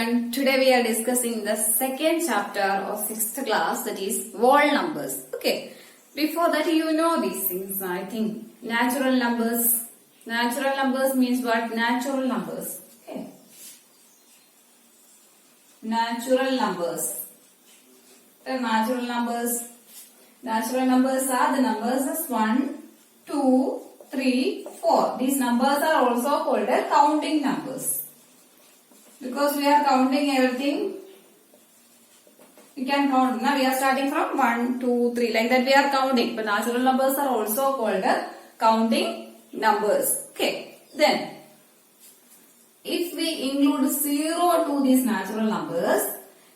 everyone. Today we are discussing the second chapter of 6th class, that is whole numbers. Okay. Before that you know these things, I think. Natural numbers. Natural numbers means what? Natural numbers. Okay. Natural numbers. The natural numbers. Natural numbers are the numbers as 1, 2, 3, 4. These numbers are also called as counting numbers. Because we are counting everything, we can count. Now we are starting from 1, 2, 3. Like that we are counting. But natural numbers are also called counting numbers. Okay. Then, if we include 0 to these natural numbers,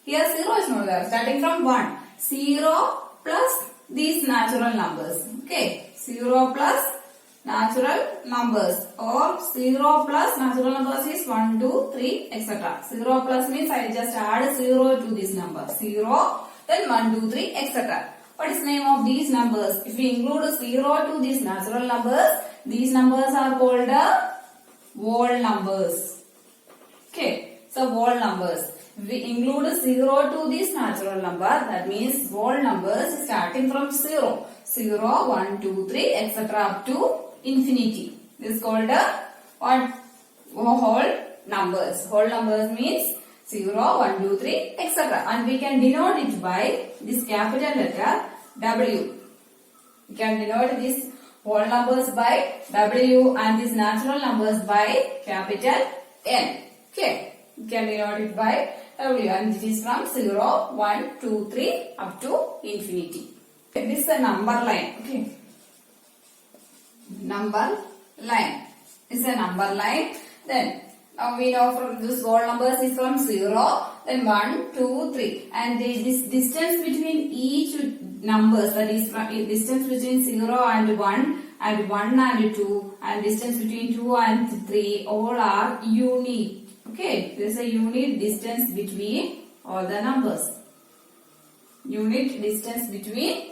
here 0 is not there. Starting from 1. 0 plus these natural numbers. Okay. 0 plus natural numbers, or 0 plus natural numbers is 1, 2, 3, etc. 0 plus means I just add 0 to this number. 0, then 1, 2, 3, etc. What is the name of these numbers? If we include 0 to these natural numbers, these numbers are called whole numbers. Okay. So whole numbers. If we include 0 to this natural number, that means whole numbers starting from 0. 0, 1, 2, 3, etc. up to infinity. This is called what? Whole numbers. Whole numbers means 0, 1, 2, 3, etc. And we can denote it by this capital letter W. We can denote these whole numbers by W and these natural numbers by capital N. Okay. We can denote it by W, and it is from 0, 1, 2, 3 up to infinity. This is a number line. Okay. Number line is a number line. Then now we know from this whole numbers is from 0, then 1, 2, 3, and this distance between each numbers, that is distance between 0 and 1 and 1 and 2 and distance between 2 and 3, all are unique. Okay, there is a unit distance between all the numbers. Unit distance between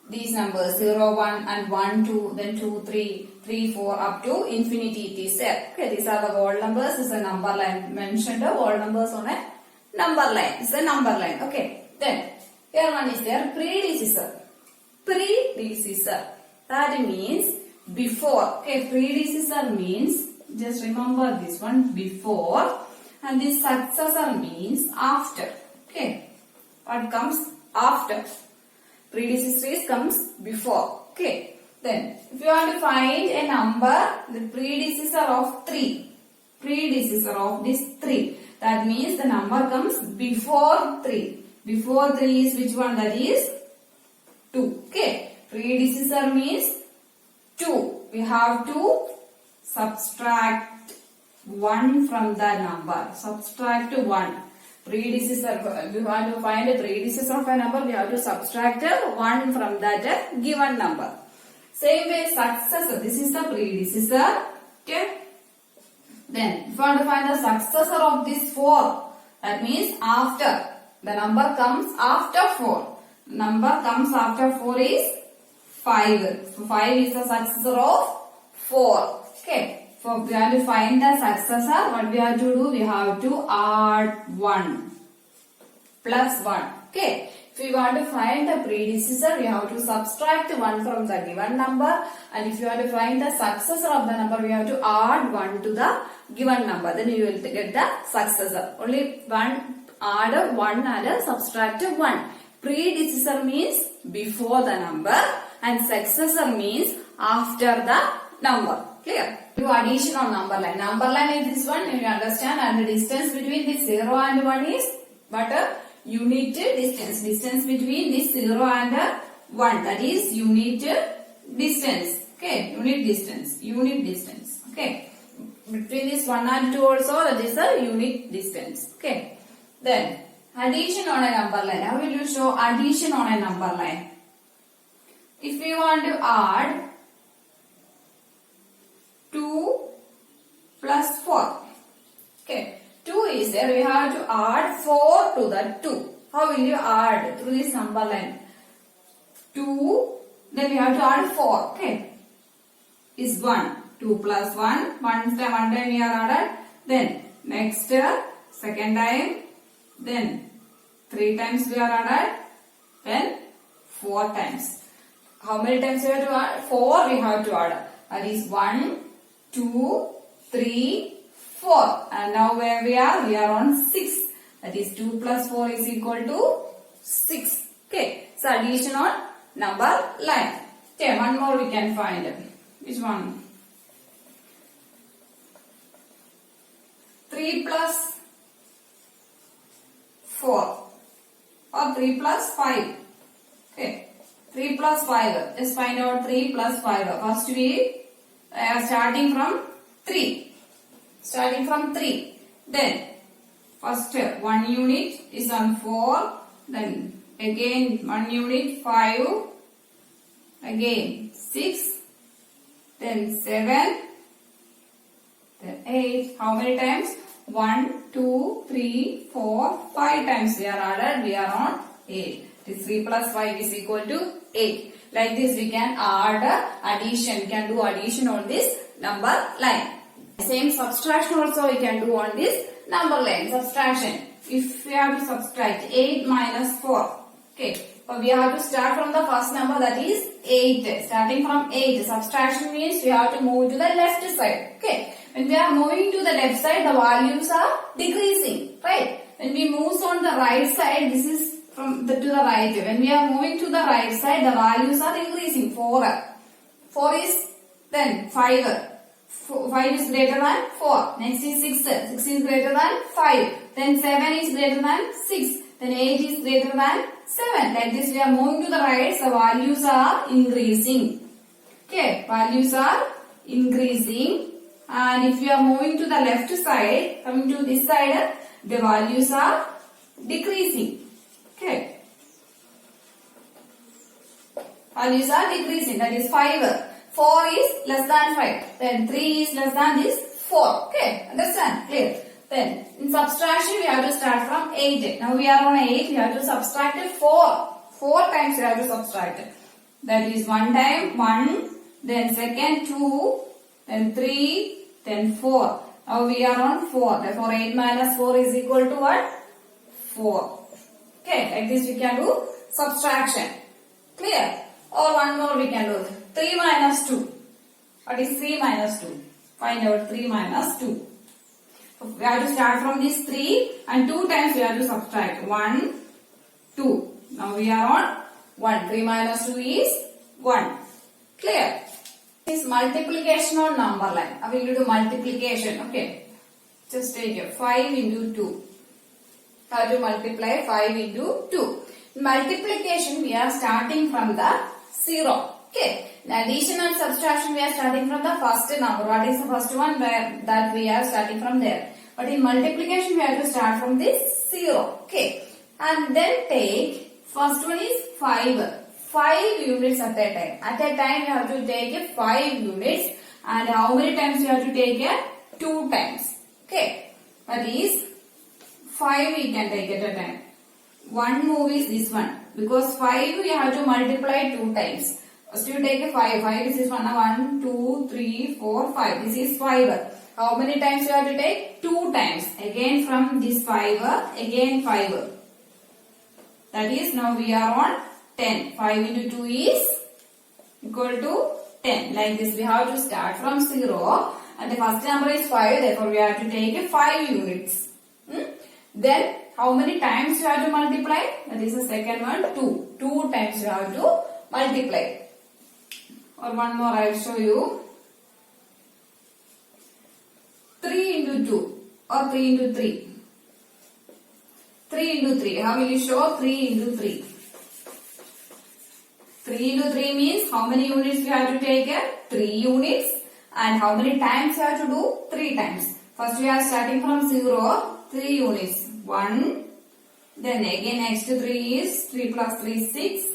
these numbers 0, 1 and 1, 2, then 2, 3, 3, 4 up to infinity it is there. Okay, these are the whole numbers. This is a number line. Mentioned the whole numbers on a number line. It's a number line. Okay. Then here one is there, predecessor. Predecessor. That means before. Okay, predecessor means, just remember this one, before, and this successor means after. Okay. What comes after? Predecessor comes before. Okay. Then, if you want to find a number, the predecessor of 3. Predecessor of this 3. That means the number comes before 3. Before 3 is which one? That is 2. Okay. Predecessor means 2. We have to subtract 1 from the number. Subtract 1. Predecessor, we want to find a predecessor of a number, we have to subtract 1 from that given number. Same way successor, this is the predecessor. Okay. Then, if you want to find the successor of this 4, that means after. The number comes after 4. Number comes after 4 is 5. So 5 is the successor of 4. Okay. So we have to find the successor. What we have to do? We have to add 1 plus 1. Okay. If we want to find the predecessor, we have to subtract 1 from the given number. And if you want to find the successor of the number, we have to add 1 to the given number. Then you will get the successor. Only add 1 and subtract 1. Predecessor means before the number and successor means after the number. Clear? Do addition on number line. Number line is this one, you understand, and the distance between this 0 and 1 is but unit distance. Distance between this 0 and 1, that is unit distance. Okay, unit distance. Unit distance. Okay. Between this 1 and 2 also, that is a unit distance. Okay. Then addition on a number line. How will you show addition on a number line? If you want to add 2 plus 4. Okay. 2 is there. We have to add 4 to that 2. How will you add through this number line? 2. Then we have to add 4. Okay. Is 1. 2 plus 1. One time we are added. Then next second time, then 3 times we are added, then 4 times. How many times we have to add? 4 we have to add. That is 1, 2, 3, 4. And now where we are? We are on 6. That is 2 plus 4 is equal to 6. Okay. So addition on number line. Okay, one more we can find. Which one? 3 plus 4 or 3 plus 5. Okay. 3 plus 5. Just find out 3 plus 5. First we are starting from 3. Starting from 3. Then first 1 unit is on 4. Then again 1 unit 5. Again 6. Then 7. Then 8. How many times? 1, 2, 3, 4, 5 times we are added. We are on 8. This 3 plus 5 is equal to 8. Like this we can add addition. We can do addition on this number line. Same subtraction also we can do on this number line. Subtraction. If we have to subtract 8 minus 4. Okay. So we have to start from the first number, that is 8. Starting from 8. Subtraction means we have to move to the left side. Okay. When we are moving to the left side, the values are decreasing. Right. When we move on the right side, this is from to the right. When we are moving to the right side, the values are increasing. 4. 4 is then 5. 5 is greater than 4. Next is 6. 6 is greater than 5. Then 7 is greater than 6. Then 8 is greater than 7. Like this we are moving to the right. The values are increasing. Okay. Values are increasing. And if you are moving to the left side, coming to this side, the values are decreasing. Okay. Values are decreasing. That is 5. 4 is less than 5. Then 3 is less than this 4. Okay. Understand? Clear? Then in subtraction we have to start from 8. Now we are on 8. We have to subtract 4. 4 times we have to subtract. That is 1 time 1. Then second 2. Then 3. Then 4. Now we are on 4. Therefore 8 minus 4 is equal to what? 4. Okay. Like this we can do subtraction. Clear? Or one more we can do. 3 minus 2. What is 3 minus 2? Find out 3 minus 2. So we have to start from this 3 and 2 times we have to subtract. 1, 2. Now we are on 1. 3 minus 2 is 1. Clear? This is multiplication on number line. I will do multiplication. Okay. Just take it. 5 into 2. How to multiply 5 into 2? In multiplication we are starting from the 0. Okay. In addition and subtraction we are starting from the first number. What is the first one? That we are starting from there. But in multiplication we have to start from this 0. Okay. And then take, first one is 5. 5 units at a time. At a time you have to take 5 units. And how many times you have to take? 2 times. Okay. That is 5 we can take at a time. One move is this one. Because 5 we have to multiply 2 times. First you take 5. 5 is this one. 1, 2, 3, 4, 5. This is 5. How many times you have to take? 2 times. Again from this 5. Again 5. That is, now we are on 10. 5 into 2 is equal to 10. Like this we have to start from 0. And the first number is 5. Therefore we have to take 5 units. Then how many times you have to multiply? That is the second one, 2. 2 times you have to multiply. Or one more I will show you. 3 into 2 or 3 into 3. 3 into 3. How will you show? 3 into 3. 3 into 3 means how many units you have to take? 3 units. And how many times you have to do? 3 times. First we are starting from 0. 3 units. 1. Then again next 3 is 3 plus 3 is 6.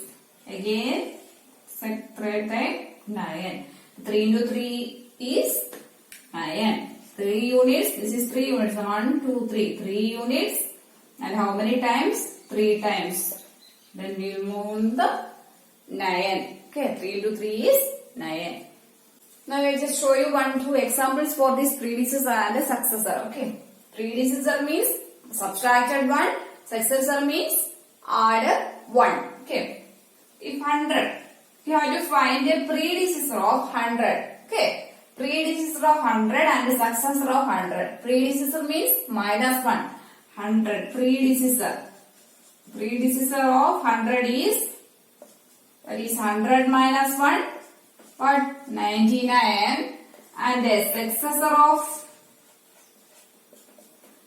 Again third time 9. 3 into 3 is 9. 3 units. This is 3 units. 1, 2, 3. 3 units. And how many times? 3 times. Then we will move the 9. Okay. 3 into 3 is 9. Now I will just show you 1, 2 examples for this predecessor and the successor. Okay. Predecessor means subtracted 1, successor means add 1. Okay. If 100, you have to find a predecessor of 100. Okay. Predecessor of 100 and the successor of 100. Predecessor means minus 1. 100. Predecessor. Predecessor of 100 is, that is 100 minus 1. What? 99. And the successor of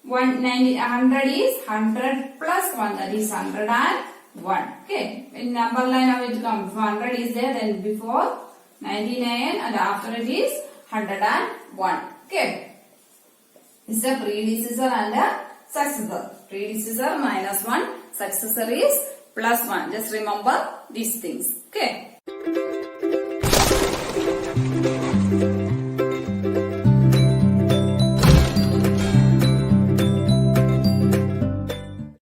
100 is 100 plus 1, that is 101. Okay. In number line how it comes? 100 is there, then before 99 and after it is 101. Okay. This is a predecessor and a successor. Predecessor minus 1, successor is plus 1. Just remember these things. Okay.